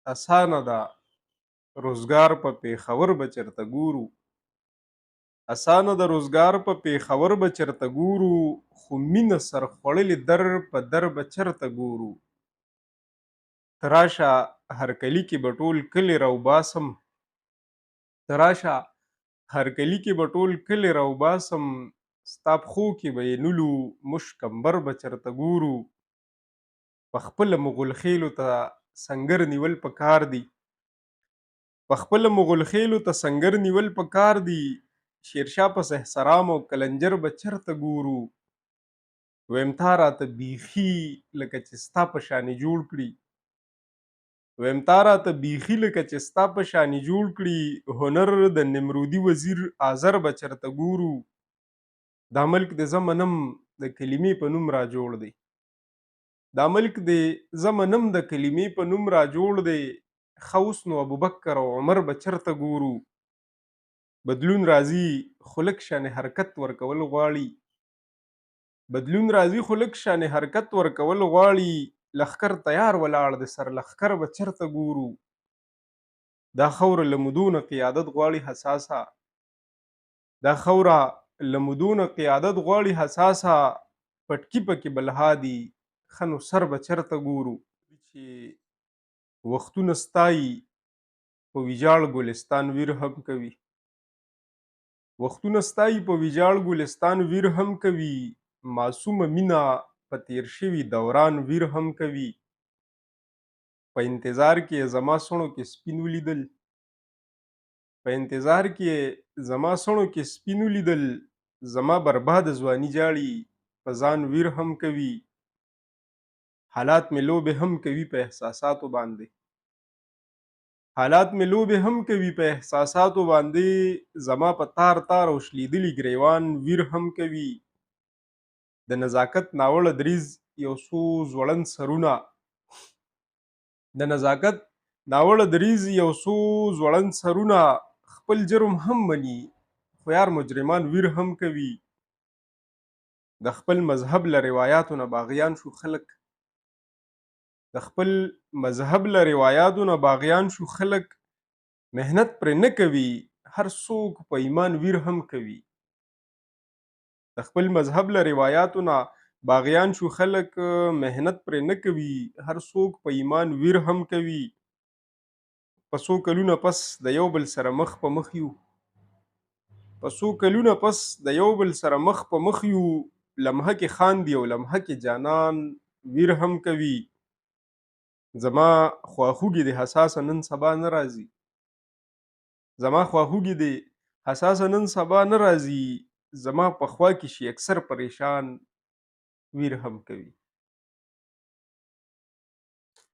اسانه ده روزګار په پېښور به چېرته ګورو. اسانه د روزګار په پېښور به چېرته ګورو، خو مینه سرخوړلې در په در به چېرته ګورو. ته راشه هرکلي کې به ټول کلي راوباسم، ته راشه هرکلي کې به ټول کلي راوباسم، ستا پښو کې به یې نلو موږ کمبر به چېرته ګورو. پخپله مغل خېلو ته سنګر نیول پکار دي، پخپله مغل خېلو ته سنګر نیول پکار دي. شیرشاه په سهسرام او کلنجر به چېرته ګورو. ویم تا راته بیخي لکه چې ستا په شانې جوړ کړي، ویم تا راته بیخي لکه چې ستا په شانې جوړ کړي. هنر د نمرودي وزیر آذر به چېرته ګورو. دا ملک د زه منم د کلمې په نوم را جوړ دی، دا ملک د زه منم د کلمې په نوم را جوړ دی. ښه اوس نو ابوبکر او عمر به چېرته ګورو. بدلون راځي خو لږ شانې حرکت ورکول غواړي، بدلون راځي خو لږ شانې حرکت ورکول غواړي. لښکر تیار ولاړ د سر لښکر به چېرته ګورو. دا خوره له مودو نه قیادت غواړي حساسه، دا خوره له مودو نه قیادت غواړي حساسه. پټکي پکې بلهادي ښه نو سر به چېرته ګورو. چې وختونه ستایي په ویجاړ ګلستان ویر هم کوي، وختونه ستایي په ویجاړ ګلستان ویر هم کوي. معصومه مینه په تیر شوي دوران ویر هم کوي. په انتظار کې یې زما سڼو کې سپین ولیدل، په انتظار کې یې زما سڼو کې سپین ولیدل. زما برباده ځواني جاړي په ځان ویر هم کوي. حالات مې لوبې هم کوي په احساساتو باندې، حالات مې لوبې هم کوي په احساساتو باندې. زما په تار تار او شلیدلي ګریوان ویر هم کوي. د نزاکت ناوړه دریځ یو څو ځوړند سرونه، د نزاکت ناوړه دریځ یو څو ځوړند سرونه. خپل جرم هم مني خو یار مجرمان ویر هم کوي. د خپل مذهب له روایاتو نه باغیان شو خلک، د خپل مذهب له روایاتو نه باغیان شو خلک. محنت پرې نه کوي هر څوک په ایمان ویر هم کوي. د خپل مذهب له روایاتو نه باغیان شو خلک، محنت پرې نه کوي هر څوک په ایمان ویر هم کوي. په څو کلونه پس د یو بل سره مخ په مخ یو، په څو کلونه پس د یو بل سره مخ په مخ یو. لمحه کې خاندي او لمحه کې جانان ویر هم کوي. زما خواخوږي د حساسه نن سبا نه راځي، زما خواخوږي د حساسه نن سبا نه راځي. زما په خوا کې شي اکثر پریشان ویر هم کوي.